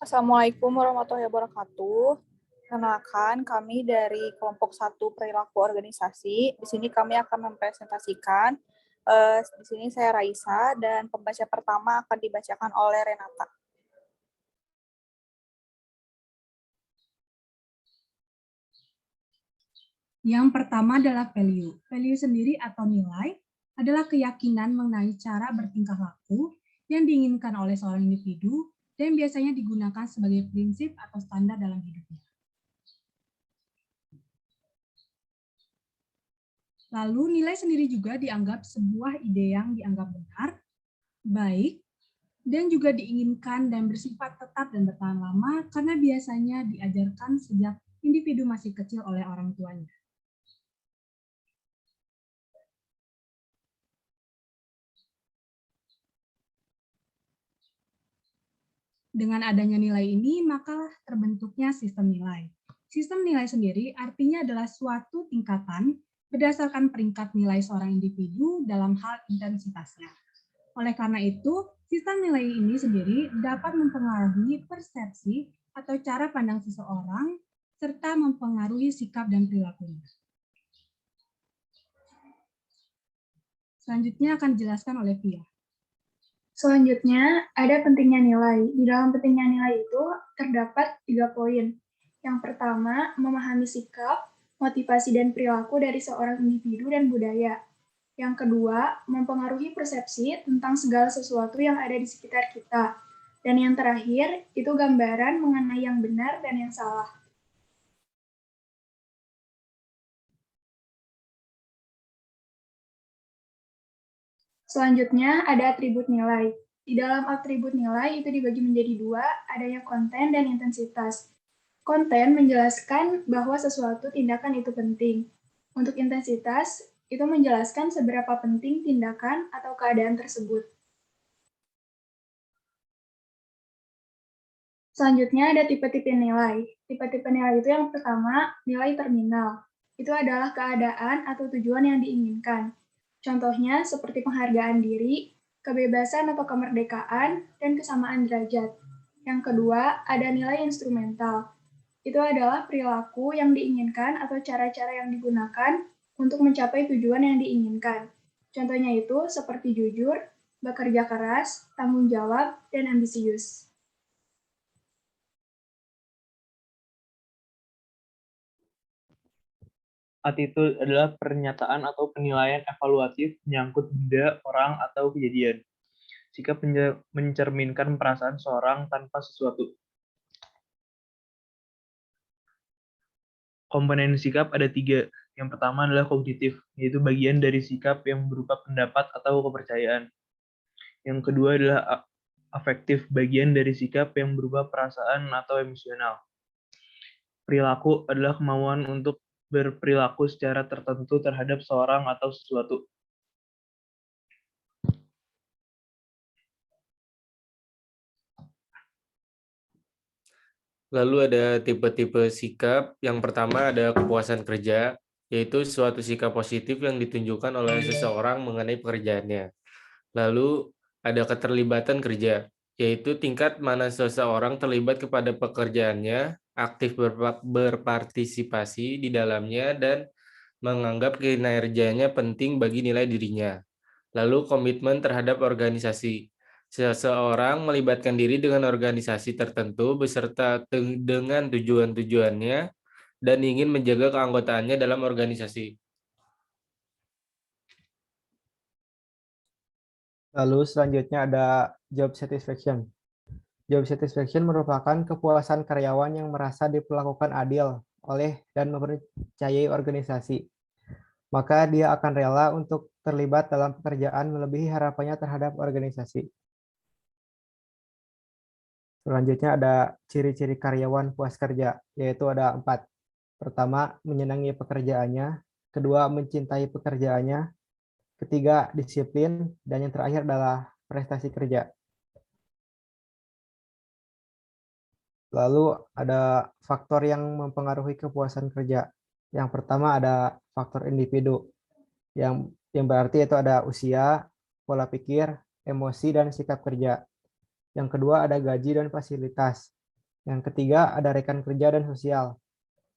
Assalamualaikum warahmatullahi wabarakatuh. Kenalkan, kami dari kelompok 1 perilaku organisasi. Di sini kami akan mempresentasikan. Di sini saya Raisa dan pembaca pertama akan dibacakan oleh Renata. Yang pertama adalah value. Value sendiri atau nilai adalah keyakinan mengenai cara bertingkah laku yang diinginkan oleh seorang individu dan biasanya digunakan sebagai prinsip atau standar dalam hidupnya. Lalu nilai sendiri juga dianggap sebuah ide yang dianggap benar, baik, dan juga diinginkan dan bersifat tetap dan bertahan lama karena biasanya diajarkan sejak individu masih kecil oleh orang tuanya. Dengan adanya nilai ini, maka terbentuknya sistem nilai. Sistem nilai sendiri artinya adalah suatu tingkatan berdasarkan peringkat nilai seorang individu dalam hal intensitasnya. Oleh karena itu, sistem nilai ini sendiri dapat mempengaruhi persepsi atau cara pandang seseorang, serta mempengaruhi sikap dan perilakunya. Selanjutnya akan dijelaskan oleh Pia. Selanjutnya, ada pentingnya nilai. Di dalam pentingnya nilai itu terdapat 3 poin. Yang pertama, memahami sikap, motivasi, dan perilaku dari seorang individu dan budaya. Yang kedua, mempengaruhi persepsi tentang segala sesuatu yang ada di sekitar kita. Dan yang terakhir, itu gambaran mengenai yang benar dan yang salah. Selanjutnya, ada atribut nilai. Di dalam atribut nilai itu dibagi menjadi 2, adanya konten dan intensitas. Konten menjelaskan bahwa sesuatu tindakan itu penting. Untuk intensitas, itu menjelaskan seberapa penting tindakan atau keadaan tersebut. Selanjutnya ada tipe-tipe nilai. Tipe-tipe nilai itu yang pertama, nilai terminal. Itu adalah keadaan atau tujuan yang diinginkan. Contohnya seperti penghargaan diri, kebebasan atau kemerdekaan, dan kesamaan derajat. Yang kedua, ada nilai instrumental. Itu adalah perilaku yang diinginkan atau cara-cara yang digunakan untuk mencapai tujuan yang diinginkan. Contohnya itu seperti jujur, bekerja keras, tanggung jawab, dan ambisius. Attitude adalah pernyataan atau penilaian evaluatif menyangkut benda, orang, atau kejadian. Sikap mencerminkan perasaan seorang tanpa sesuatu. Komponen sikap ada 3. Yang pertama adalah kognitif, yaitu bagian dari sikap yang berupa pendapat atau kepercayaan. Yang kedua adalah afektif, bagian dari sikap yang berupa perasaan atau emosional. Perilaku adalah kemauan untuk berperilaku secara tertentu terhadap seorang atau sesuatu. Lalu ada tipe-tipe sikap. Yang pertama ada kepuasan kerja, yaitu suatu sikap positif yang ditunjukkan oleh seseorang mengenai pekerjaannya. Lalu ada keterlibatan kerja, yaitu tingkat mana seseorang terlibat kepada pekerjaannya, aktif berpartisipasi di dalamnya, dan menganggap kinerjanya penting bagi nilai dirinya. Lalu komitmen terhadap organisasi. Seseorang melibatkan diri dengan organisasi tertentu beserta dengan tujuan-tujuannya dan ingin menjaga keanggotaannya dalam organisasi. Lalu selanjutnya ada job satisfaction. Job satisfaction merupakan kepuasan karyawan yang merasa diperlakukan adil oleh dan mempercayai organisasi. Maka dia akan rela untuk terlibat dalam pekerjaan melebihi harapannya terhadap organisasi. Selanjutnya ada ciri-ciri karyawan puas kerja, yaitu ada 4. Pertama, menyenangi pekerjaannya. Kedua, mencintai pekerjaannya. Ketiga, disiplin. Dan yang terakhir adalah prestasi kerja. Lalu ada faktor yang mempengaruhi kepuasan kerja. Yang pertama ada faktor individu, yang berarti itu ada usia, pola pikir, emosi, dan sikap kerja. Yang kedua ada gaji dan fasilitas. Yang ketiga ada rekan kerja dan sosial.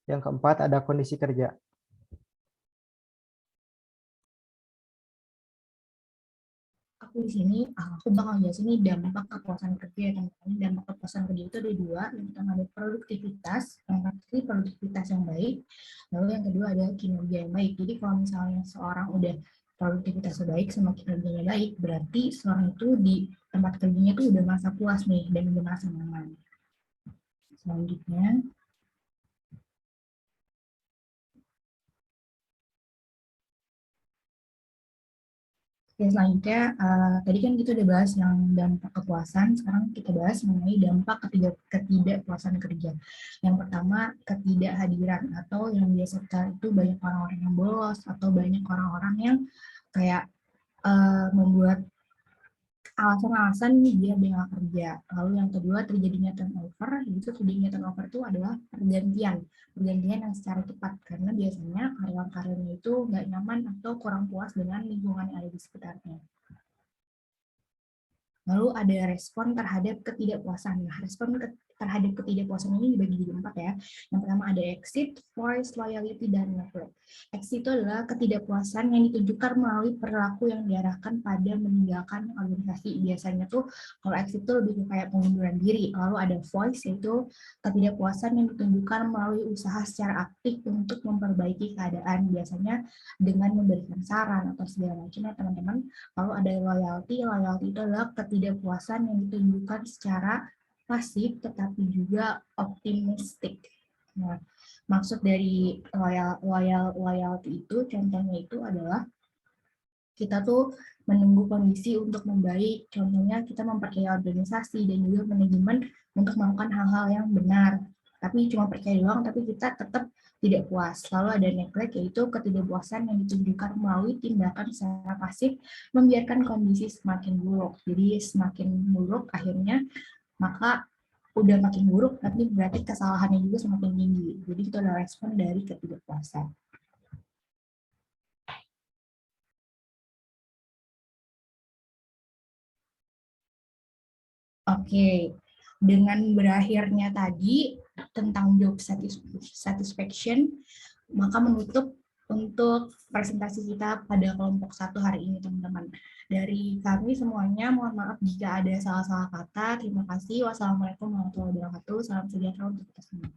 Yang keempat ada kondisi kerja. Aku bakal jelasin nih dampak kepuasan kerja ya teman-teman. Dampak kepuasan kerja itu ada dua. Yang pertama ada produktivitas, yang pasti produktivitas yang baik. Lalu yang kedua ada kinerja yang baik. Jadi kalau misalnya seorang udah produktivitasnya baik sama kinerjanya baik, berarti seorang itu di tempat kerjanya tuh udah merasa puas nih dan udah merasa nyaman. Selanjutnya, selanjutnya tadi kan kita udah bahas yang dampak kepuasan, sekarang kita bahas mengenai dampak ketidakpuasan kerja. Yang pertama, ketidakhadiran, atau yang biasa kita itu banyak orang-orang yang bolos, atau banyak orang-orang yang kayak membuat alasan-alasan dia nggak kerja. Lalu yang kedua, terjadinya turnover. Itu terjadinya turnover itu adalah pergantian yang secara cepat, karena biasanya karyawan-karyawannya itu nggak nyaman atau kurang puas dengan lingkungan yang ada di sekitarnya. Lalu ada respon terhadap ketidakpuasan. Nah, respon terhadap ketidakpuasan ini dibagi jadi 4 ya. Yang pertama ada exit, voice, loyalty, dan neglect. Exit itu adalah ketidakpuasan yang ditunjukkan melalui perilaku yang diarahkan pada meninggalkan organisasi. Biasanya tuh kalau exit itu lebih kayak pengunduran diri. Lalu ada voice, yaitu ketidakpuasan yang ditunjukkan melalui usaha secara aktif untuk memperbaiki keadaan. Biasanya dengan memberikan saran atau segala macam ya teman-teman. Lalu ada loyalty itu adalah ketidakpuasan yang ditunjukkan secara pasif tetapi juga optimistik. Nah, maksud dari loyalty itu, contohnya itu adalah kita tuh menunggu kondisi untuk membaik. Contohnya kita mempercayai organisasi dan juga manajemen untuk melakukan hal-hal yang benar. Tapi cuma percaya doang, tapi kita tetap tidak puas. Lalu ada neglect, yaitu ketidakpuasan yang ditunjukkan melalui tindakan secara pasif, membiarkan kondisi semakin buruk. Jadi semakin buruk akhirnya, maka udah makin buruk, tapi berarti kesalahannya juga semakin tinggi. Jadi itu adalah respon dari ketidakpuasan. Oke, dengan berakhirnya tadi tentang job satisfaction, maka menutup untuk presentasi kita pada kelompok 1 hari ini, teman-teman. Dari kami semuanya, mohon maaf jika ada salah-salah kata. Terima kasih. Wassalamualaikum warahmatullahi wabarakatuh. Salam sejahtera untuk kita semua.